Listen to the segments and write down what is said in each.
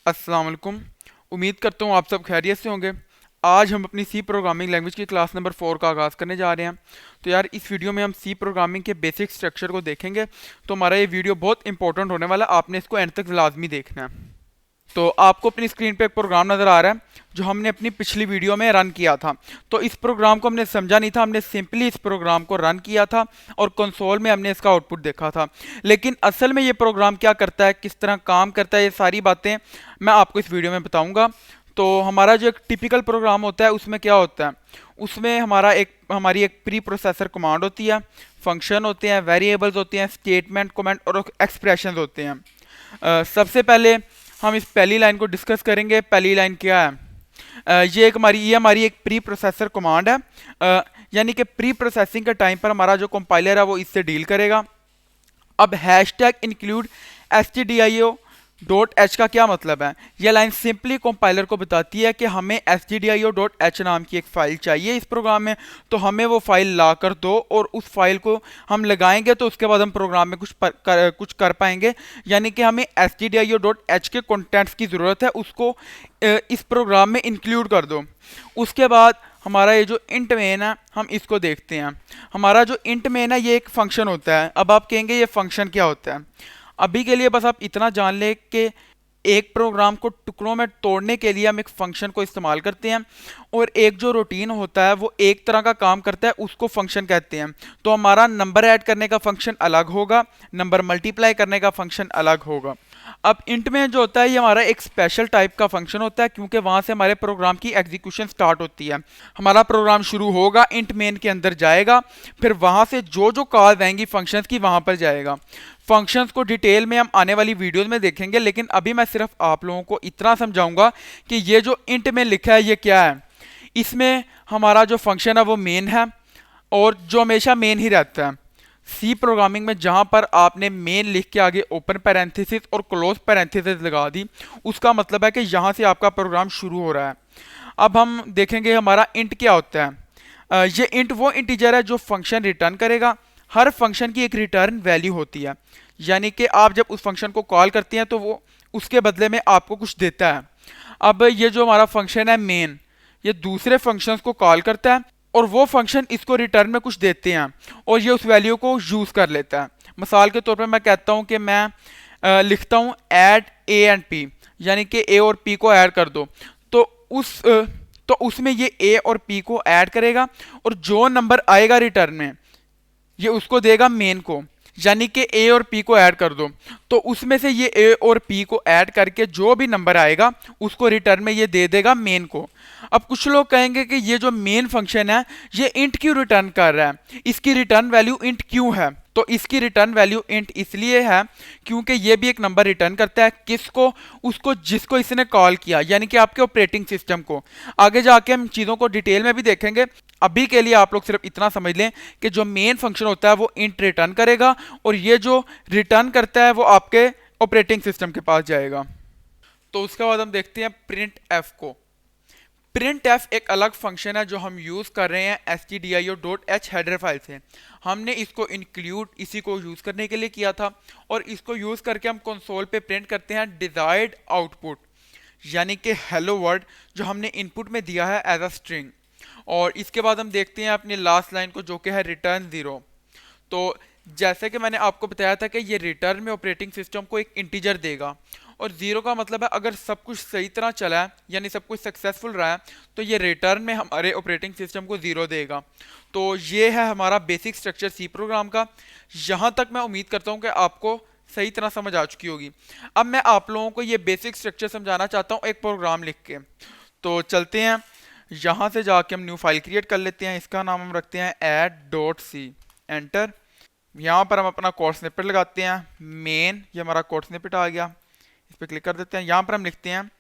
अस्सलाम वालेकुम। उम्मीद करता हूँ आप सब खैरियत से होंगे। आज हम अपनी सी प्रोग्रामिंग लैंग्वेज की क्लास नंबर 4 का आगाज़ करने जा रहे हैं। तो यार इस वीडियो में हम सी प्रोग्रामिंग के बेसिक स्ट्रक्चर को देखेंगे। तो हमारा ये वीडियो बहुत इंपॉर्टेंट होने वाला है, आपने इसको एंड तक लाजमी देखना है। तो आपको अपनी स्क्रीन पे एक प्रोग्राम नज़र आ रहा है जो हमने अपनी पिछली वीडियो में रन किया था। तो इस प्रोग्राम को हमने समझा नहीं था, हमने सिंपली इस प्रोग्राम को रन किया था और कंसोल में हमने इसका आउटपुट देखा था। लेकिन असल में ये प्रोग्राम क्या करता है, किस तरह काम करता है, ये सारी बातें मैं आपको इस वीडियो में बताऊंगा। तो हमारा जो एक टिपिकल प्रोग्राम होता है उसमें क्या होता है, उसमें हमारी एक प्री प्रोसेसर कमांड होती है, फंक्शन होते हैं, वेरिएबल्स होते हैं, स्टेटमेंट, कमेंट और एक्सप्रेशन होते हैं। सबसे पहले हम इस पहली लाइन को डिस्कस करेंगे। पहली लाइन क्या है? ये हमारी एक प्री प्रोसेसर कमांड है। यानी कि प्री प्रोसेसिंग के टाइम पर हमारा जो कंपाइलर है वो इससे डील करेगा। अब हैश टैग इंक्लूड stdio.h का क्या मतलब है? यह लाइन सिंपली कंपाइलर को बताती है कि हमें stdio.h नाम की एक फाइल चाहिए इस प्रोग्राम में, तो हमें वो फाइल ला कर दो और उस फाइल को हम लगाएंगे तो उसके बाद हम प्रोग्राम में कुछ कर पाएंगे। यानी कि हमें stdio.h के कंटेंट्स की ज़रूरत है, उसको इस प्रोग्राम में इंक्लूड कर दो। उसके बाद हमारा ये जो इंट मेन है हम इसको देखते हैं। हमारा जो इंट मेन है ये एक फंक्शन होता है। अब आप कहेंगे ये फंक्शन क्या होता है? अभी के लिए बस आप इतना जान लें कि एक प्रोग्राम को टुकड़ों में तोड़ने के लिए हम एक फंक्शन को इस्तेमाल करते हैं और एक जो रूटीन होता है वो एक तरह का काम करता है, उसको फंक्शन कहते हैं। तो हमारा नंबर ऐड करने का फंक्शन अलग होगा, नंबर मल्टीप्लाई करने का फंक्शन अलग होगा। अब इंट में जो होता है ये हमारा एक स्पेशल टाइप का फंक्शन होता है, क्योंकि वहां से हमारे प्रोग्राम की एग्जीक्यूशन स्टार्ट होती है। हमारा प्रोग्राम शुरू होगा, इंट मेन के अंदर जाएगा, फिर वहां से जो जो कॉल आएंगी फंक्शंस की वहां पर जाएगा। फंक्शंस को डिटेल में हम आने वाली वीडियोस में देखेंगे, लेकिन अभी मैं सिर्फ आप लोगों को इतना समझाऊंगा कि ये जो इंट में लिखा है ये क्या है। इसमें हमारा जो फंक्शन है वो मेन है और जो हमेशा मेन ही रहता है। सी प्रोग्रामिंग में जहां पर आपने मेन लिख के आगे ओपन पैरेंथेसिस और क्लोज पैरेंथेसिस लगा दी, उसका मतलब है कि यहां से आपका प्रोग्राम शुरू हो रहा है। अब हम देखेंगे हमारा इंट क्या होता है। ये इंट वो इंटीजर है जो फंक्शन रिटर्न करेगा। हर फंक्शन की एक रिटर्न वैल्यू होती है, यानी कि आप जब उस फंक्शन को कॉल करते हैं तो वो उसके बदले में आपको कुछ देता है। अब ये जो हमारा फंक्शन है मेन, ये दूसरे फंक्शंस को कॉल करता है और वो फंक्शन इसको रिटर्न में कुछ देते हैं और ये उस वैल्यू को यूज कर लेता है। मिसाल के तौर पर मैं कहता हूं कि मैं लिखता हूं ऐड ए एंड पी, यानी कि ए और पी को ऐड कर दो। तो उस तो उसमें ये ए और पी को ऐड करेगा और जो नंबर आएगा रिटर्न में ये उसको देगा मेन को। यानी कि ए और पी को ऐड कर दो, तो उसमें से ये ए और पी को ऐड करके जो भी नंबर आएगा उसको रिटर्न में ये दे देगा मेन को। अब कुछ लोग कहेंगे कि ये जो मेन फंक्शन है ये इंट क्यों रिटर्न कर रहा है, इसकी रिटर्न वैल्यू इंट क्यों है? तो इसकी रिटर्न वैल्यू इंट इसलिए है क्योंकि ये भी एक नंबर रिटर्न करता है। किसको? उसको जिसको इसने कॉल किया, यानी कि आपके ऑपरेटिंग सिस्टम को। आगे जाके हम चीज़ों को डिटेल में भी देखेंगे। अभी के लिए आप लोग सिर्फ इतना समझ लें कि जो मेन फंक्शन होता है वो इंट रिटर्न करेगा और ये जो रिटर्न करता है वो आपके ऑपरेटिंग सिस्टम के पास जाएगा। तो उसके बाद हम देखते हैं प्रिंट एफ को। प्रिंट एफ एक अलग फंक्शन है जो हम यूज कर रहे हैं stdio.h हेडर फाइल से। हमने इसको इंक्लूड इसी को यूज करने के लिए किया था और इसको यूज करके हम कंसोल पे प्रिंट करते हैं डिजायर्ड आउटपुट, यानी कि हेलो वर्ड जो हमने इनपुट में दिया है एज अ स्ट्रिंग। और इसके बाद हम देखते हैं अपनी लास्ट लाइन को जो कि है रिटर्न 0। तो जैसे कि मैंने आपको बताया था कि ये रिटर्न में ऑपरेटिंग सिस्टम को एक इंटीजर देगा और 0 का मतलब है अगर सब कुछ सही तरह चला है यानी सब कुछ सक्सेसफुल रहा है तो ये रिटर्न में हमारे ऑपरेटिंग सिस्टम को 0 देगा। तो ये है हमारा बेसिक स्ट्रक्चर सी प्रोग्राम का। यहाँ तक मैं उम्मीद करता हूँ कि आपको सही तरह समझ आ चुकी होगी। अब मैं आप लोगों को ये बेसिक स्ट्रक्चर समझाना चाहता हूँ एक प्रोग्राम लिख के। तो चलते हैं, यहाँ से जाके हम न्यू फाइल क्रिएट कर लेते हैं। इसका नाम हम रखते हैं add.c। एंटर। यहाँ पर हम अपना कोड स्निपेट लगाते हैं, मेन, ये हमारा कोड स्निपेट आ गया। इस पर क्लिक कर देते हैं। यहाँ पर हम लिखते हैं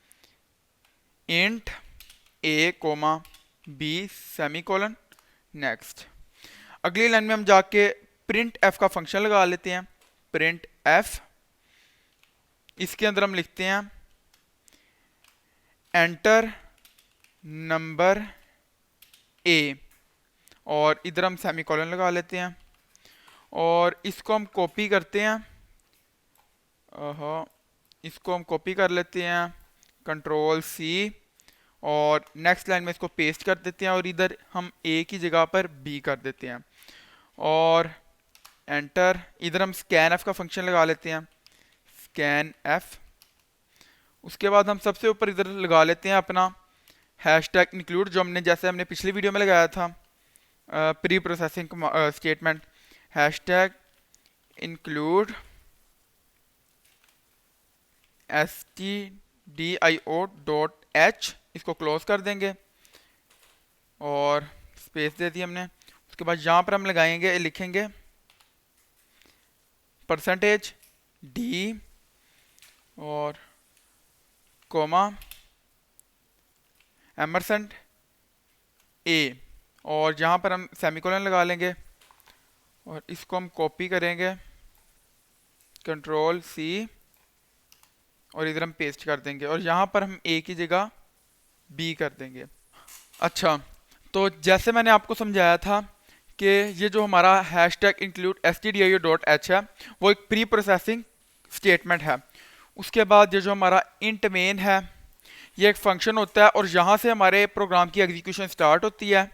int a comma b semicolon next. अगली लाइन में हम जाके प्रिंट एफ का फंक्शन लगा लेते हैं, प्रिंट एफ। इसके अंदर हम लिखते हैं एंटर नंबर ए और इधर हम सेमीकोलन लगा लेते हैं और इसको हम कॉपी करते हैं। इसको हम कॉपी कर लेते हैं कंट्रोल सी, और नेक्स्ट लाइन में इसको पेस्ट कर देते हैं और इधर हम ए की जगह पर बी कर देते हैं और एंटर। इधर हम स्कैन एफ का फंक्शन लगा लेते हैं, स्कैन एफ। उसके बाद हम सबसे ऊपर इधर लगा लेते हैं अपना हैश टैग इंक्लूड, जो जैसे हमने पिछली वीडियो में लगाया था, pre processing statement, hash tag include stdio.h, इसको क्लोज कर देंगे और स्पेस दे दी हमने। उसके बाद यहाँ पर हम लगाएंगे, लिखेंगे %d और कोमा एमरसेंट ए, और जहाँ पर हम सेमीकोलन लगा लेंगे और इसको हम कॉपी करेंगे, कंट्रोल सी, और इधर हम पेस्ट कर देंगे और यहाँ पर हम ए की जगह बी कर देंगे। अच्छा, तो जैसे मैंने आपको समझाया था कि ये जो हमारा हैश टैग इंक्लूड stdio.h है वो एक प्री प्रोसेसिंग स्टेटमेंट है। उसके बाद ये जो हमारा इंट मेन है ये एक फंक्शन होता है और यहाँ से हमारे प्रोग्राम की एग्जीक्यूशन स्टार्ट होती है।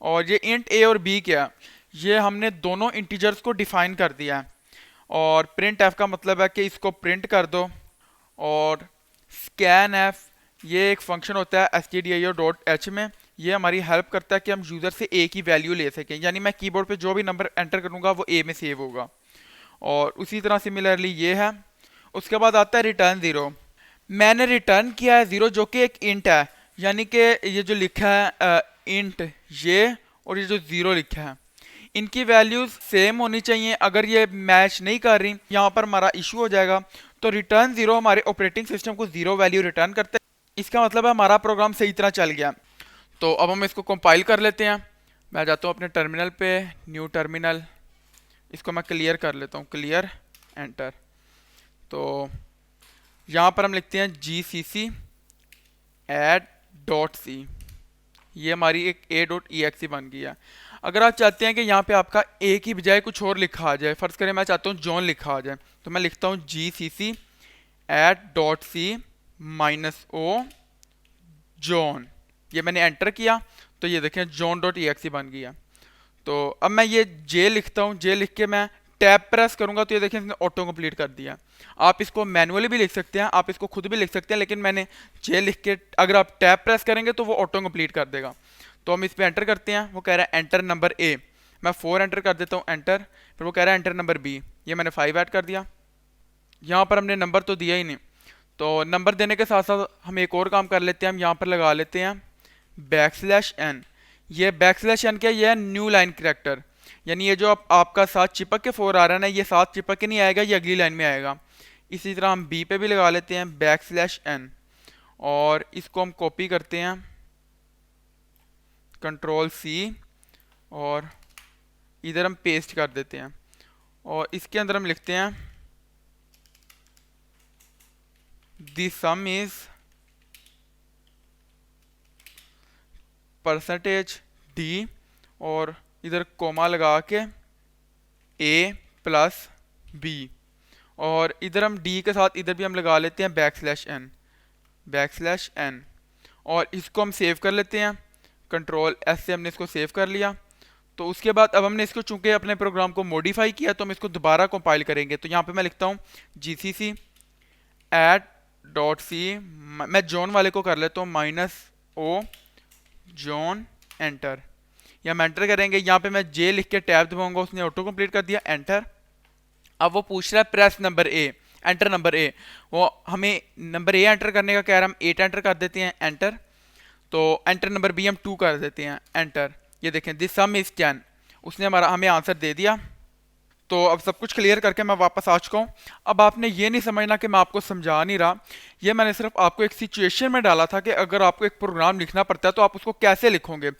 और ये इंट ए और बी क्या है, ये हमने दोनों इंटीजर्स को डिफाइन कर दिया है। और प्रिंट एफ का मतलब है कि इसको प्रिंट कर दो। और स्कैन एफ ये एक फंक्शन होता है stdio.h में, ये हमारी हेल्प करता है कि हम यूज़र से ए की वैल्यू ले सकें, यानी मैं कीबोर्ड पे जो भी नंबर एंटर करूँगा वो ए में सेव होगा। और उसी तरह सिमिलरली ये है। उसके बाद आता है रिटर्न ज़ीरो। मैंने रिटर्न किया है ज़ीरो, जो कि एक इंट है, यानी कि ये जो लिखा है इंट ये और ये जो ज़ीरो लिखा है इनकी वैल्यूज सेम होनी चाहिए। अगर ये मैच नहीं कर रही, यहाँ पर हमारा इशू हो जाएगा। तो रिटर्न ज़ीरो हमारे ऑपरेटिंग सिस्टम को ज़ीरो वैल्यू रिटर्न करते हैं, इसका मतलब है हमारा प्रोग्राम सही तरह चल गया। तो अब हम इसको कंपाइल कर लेते हैं। मैं जाता हूँ अपने टर्मिनल पे, न्यू टर्मिनल, इसको मैं क्लियर कर लेता हूँ, क्लियर, एंटर। तो यहाँ पर हम लिखते हैं gcc add.c, ये हमारी एक a.exe बन गई है। अगर आप चाहते हैं कि यहाँ पे आपका a की बजाय कुछ और लिखा आ जाए, फर्ज करें मैं चाहता हूँ जॉन लिखा आ जाए, तो मैं लिखता हूँ gcc add.c -o जॉन। ये मैंने एंटर किया तो ये देखें john.exe बन गया। तो अब मैं ये j लिखता हूँ, j लिख के मैं टैब प्रेस करूंगा तो ये देखें इसने ऑटो कंप्लीट कर दिया। आप इसको मैनुअली भी लिख सकते हैं, आप इसको खुद भी लिख सकते हैं, लेकिन मैंने जे लिख के, अगर आप टैब प्रेस करेंगे तो वो ऑटो कंप्लीट कर देगा। तो हम इस पे एंटर करते हैं, वो कह रहा है एंटर नंबर ए, मैं 4 एंटर कर देता हूँ, एंटर। फिर वो कह रहा है एंटर नंबर बी, ये मैंने 5 ऐड कर दिया। यहाँ पर हमने नंबर तो दिया ही नहीं, तो नंबर देने के साथ साथ हम एक और काम कर लेते हैं, हम यहाँ पर लगा लेते हैं \n। ये \n क्या, ये है न्यू लाइन कैरेक्टर, यानी ये जो आपका साथ चिपक के 4 आ रहा है ना, ये साथ चिपक के नहीं आएगा, ये अगली लाइन में आएगा। इसी तरह हम बी पे भी लगा लेते हैं \n और इसको हम कॉपी करते हैं, कंट्रोल सी, और इधर हम पेस्ट कर देते हैं और इसके अंदर हम लिखते हैं द सम इज %d और इधर कोमा लगा के a प्लस b, और इधर हम d के साथ इधर भी हम लगा लेते हैं \n, और इसको हम सेव कर लेते हैं, कंट्रोल s से हमने इसको सेव कर लिया। तो उसके बाद अब हमने इसको चूंकि अपने प्रोग्राम को मॉडिफाई किया तो हम इसको दोबारा कंपाइल करेंगे। तो यहाँ पे मैं लिखता हूँ gcc add.c, मैं जॉन वाले को कर लेता हूँ -o जॉन, एंटर। या हम एंटर करेंगे, यहाँ पे मैं जे लिख के टैब दबाऊंगा, उसने ऑटो कंप्लीट कर दिया, एंटर। अब वो पूछ रहा है press number A, enter number A, वो हमें नंबर ए एंटर करने का कह रहा है, हम 8 एंटर कर देते हैं, एंटर। तो एंटर नंबर बी हम 2 कर देते हैं, एंटर। ये देखें दिस सम इज 10, उसने हमें आंसर दे दिया। तो अब सब कुछ क्लियर करके मैं वापस आ चुका हूँ। अब आपने ये नहीं समझना कि मैं आपको समझा नहीं रहा, ये मैंने सिर्फ आपको एक सिचुएशन में डाला था कि अगर आपको एक प्रोग्राम लिखना पड़ता है तो आप उसको कैसे लिखोगे।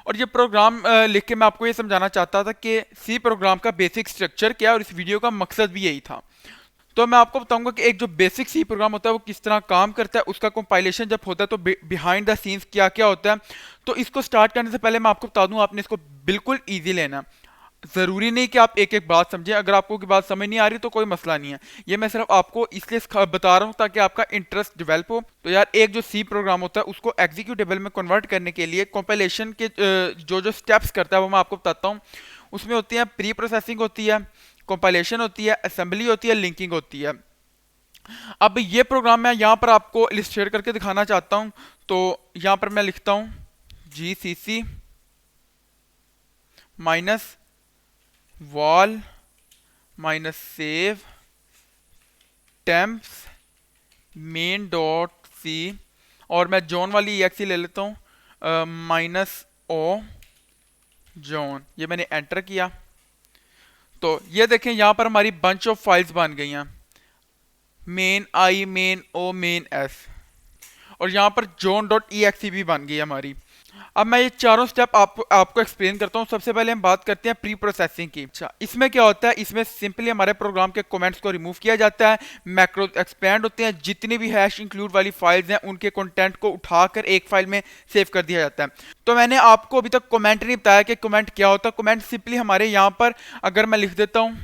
और ये प्रोग्राम लिख के मैं आपको ये समझाना चाहता था कि सी प्रोग्राम का बेसिक स्ट्रक्चर क्या है, और इस वीडियो का मकसद भी यही था। तो मैं आपको बताऊंगा कि एक जो बेसिक सी प्रोग्राम होता है वो किस तरह काम करता है, उसका कंपाइलेशन जब होता है तो बिहाइंड द सीन्स क्या क्या होता है। तो इसको स्टार्ट करने से पहले मैं आपको बता दूं, आपने इसको बिल्कुल ईजी लेना। ज़रूरी नहीं कि आप एक एक बात समझें, अगर आपको की बात समझ नहीं आ रही तो कोई मसला नहीं है। ये मैं सिर्फ आपको इसलिए बता रहा हूँ ताकि आपका इंटरेस्ट डेवलप हो। तो यार एक जो सी प्रोग्राम होता है उसको एग्जीक्यूटेबल में कन्वर्ट करने के लिए कंपाइलेशन के जो जो स्टेप्स करता है वो मैं आपको बताता हूँ। उसमें होती है प्री प्रोसेसिंग होती है, कंपाइलेशन होती है, असेंबली होती है, लिंकिंग होती है। अब ये प्रोग्राम मैं यहाँ पर आपको इलिस्ट्रेट करके दिखाना चाहता हूँ। तो यहाँ पर मैं लिखता हूँ GCC minus wall minus save temps main dot c, और मैं जॉन वाली EXE ले लेता हूँ -o जॉन। ये मैंने एंटर किया तो ये देखें यहाँ पर हमारी बंच ऑफ फाइल्स बन गई हैं, मेन आई, मेन ओ, मेन एस, और यहाँ पर जॉन डॉट EXE भी बन गई है हमारी। अब मैं ये चारों स्टेप आपको एक्सप्लेन करता हूँ। सबसे पहले हम बात करते हैं प्री प्रोसेसिंग की। अच्छा, इसमें क्या होता है, इसमें सिंपली हमारे प्रोग्राम के कमेंट्स को रिमूव किया जाता है, मैक्रो एक्सपेंड होते हैं, जितनी भी हैश इंक्लूड वाली फाइल्स हैं उनके कंटेंट को उठाकर एक फाइल में सेव कर दिया जाता है। तो मैंने आपको अभी तक कमेंट नहीं बताया कि कमेंट क्या होता है। कमेंट सिंपली हमारे यहाँ पर अगर मैं लिख देता हूँ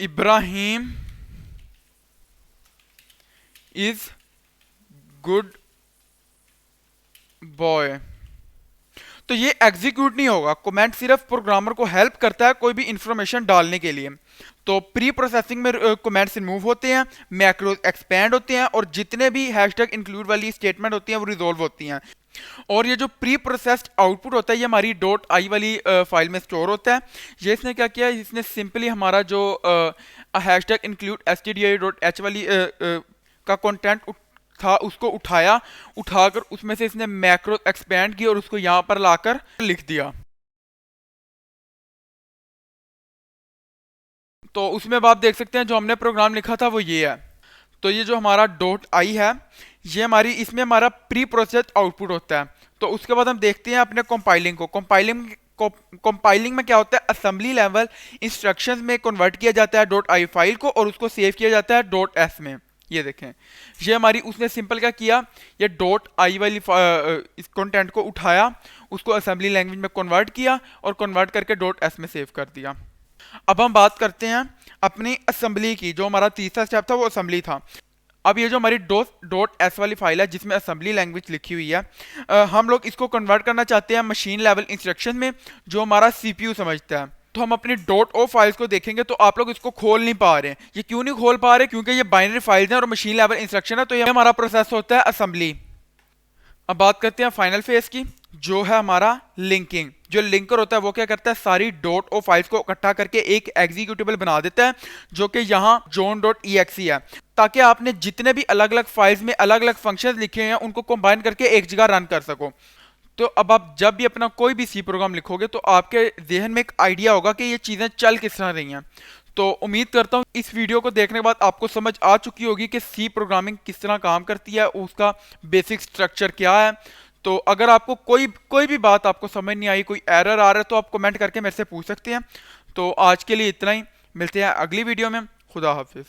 इब्राहिम इज गुड बॉय, तो ये एग्जीक्यूट नहीं होगा। कमेंट सिर्फ प्रोग्रामर को हेल्प करता है कोई भी इंफॉर्मेशन डालने के लिए। तो प्री प्रोसेसिंग में कमेंट्स रिमूव होते हैं, मैक्रोज एक्सपेंड होते हैं, और जितने भी हैशटैग इंक्लूड वाली स्टेटमेंट होती हैं वो रिजोल्व होती हैं। और ये जो प्री प्रोसेस्ड आउटपुट होता है ये हमारी .i वाली फाइल में स्टोर होता है। ये इसने क्या किया, इसने सिंपली हमारा जो हैशटैग इंक्लूड stdio.h वाली का कंटेंट था उसको उठाकर उसमें से इसने मैक्रो एक्सपेंड किया और उसको यहां पर लाकर लिख दिया। तो उसमें आप देख सकते हैं जो हमने प्रोग्राम लिखा था वो ये है। तो ये जो हमारा .i है ये हमारी, इसमें हमारा प्री प्रोसेस्ड आउटपुट होता है। तो उसके बाद हम देखते हैं अपने कंपाइलिंग को। कंपाइलिंग में क्या होता है, असेंबली लेवल इंस्ट्रक्शंस में कन्वर्ट किया जाता है .i फाइल को और उसको सेव किया जाता है .s में। ये देखें, ये हमारी, उसने सिंपल क्या किया, ये .i वाली इस कंटेंट को उठाया, उसको असेंबली लैंग्वेज में कन्वर्ट किया और कन्वर्ट करके .s में सेव कर दिया। अब हम बात करते हैं अपनी असेंबली की। जो हमारा तीसरा स्टेप था वो असेंबली था। अब ये जो हमारी .s वाली फाइल है जिसमें असेंबली लैंग्वेज लिखी हुई है, हम लोग इसको कन्वर्ट करना चाहते हैं मशीन लेवल इंस्ट्रक्शन में जो हमारा CPU समझता है। तो हम अपनी .o फाइल्स को देखेंगे तो आप लोग इसको खोल नहीं पा रहे हैं। ये क्यों नहीं खोल पा रहे, क्योंकि ये बाइनरी फाइल्स हैं और मशीन लेवल इंस्ट्रक्शन है, तो ये हमारा प्रोसेस होता है असेंबली। अब बात करते हैं फाइनल फेज की, जो है हमारा लिंकिंग। जो लिंकर होता है वो क्या करता है, सारी .o फाइल्स को इकट्ठा करके एक एग्जीक्यूटेबल बना देता है जो कि यहाँ john.exe है, ताकि आपने जितने भी अलग अलग फाइल्स में अलग अलग फंक्शंस लिखे हैं उनको कंबाइन करके एक जगह रन कर सको। तो अब आप जब भी अपना कोई भी सी प्रोग्राम लिखोगे तो आपके जहन में एक आइडिया होगा कि ये चीज़ें चल किस तरह रही हैं। तो उम्मीद करता हूँ इस वीडियो को देखने के बाद आपको समझ आ चुकी होगी कि सी प्रोग्रामिंग किस तरह काम करती है, उसका बेसिक स्ट्रक्चर क्या है। तो अगर आपको कोई भी बात आपको समझ नहीं आई, कोई एरर आ रहा है, तो आप कमेंट करके मेरे से पूछ सकते हैं। तो आज के लिए इतना ही, मिलते हैं अगली वीडियो में। खुदा हाफिज़।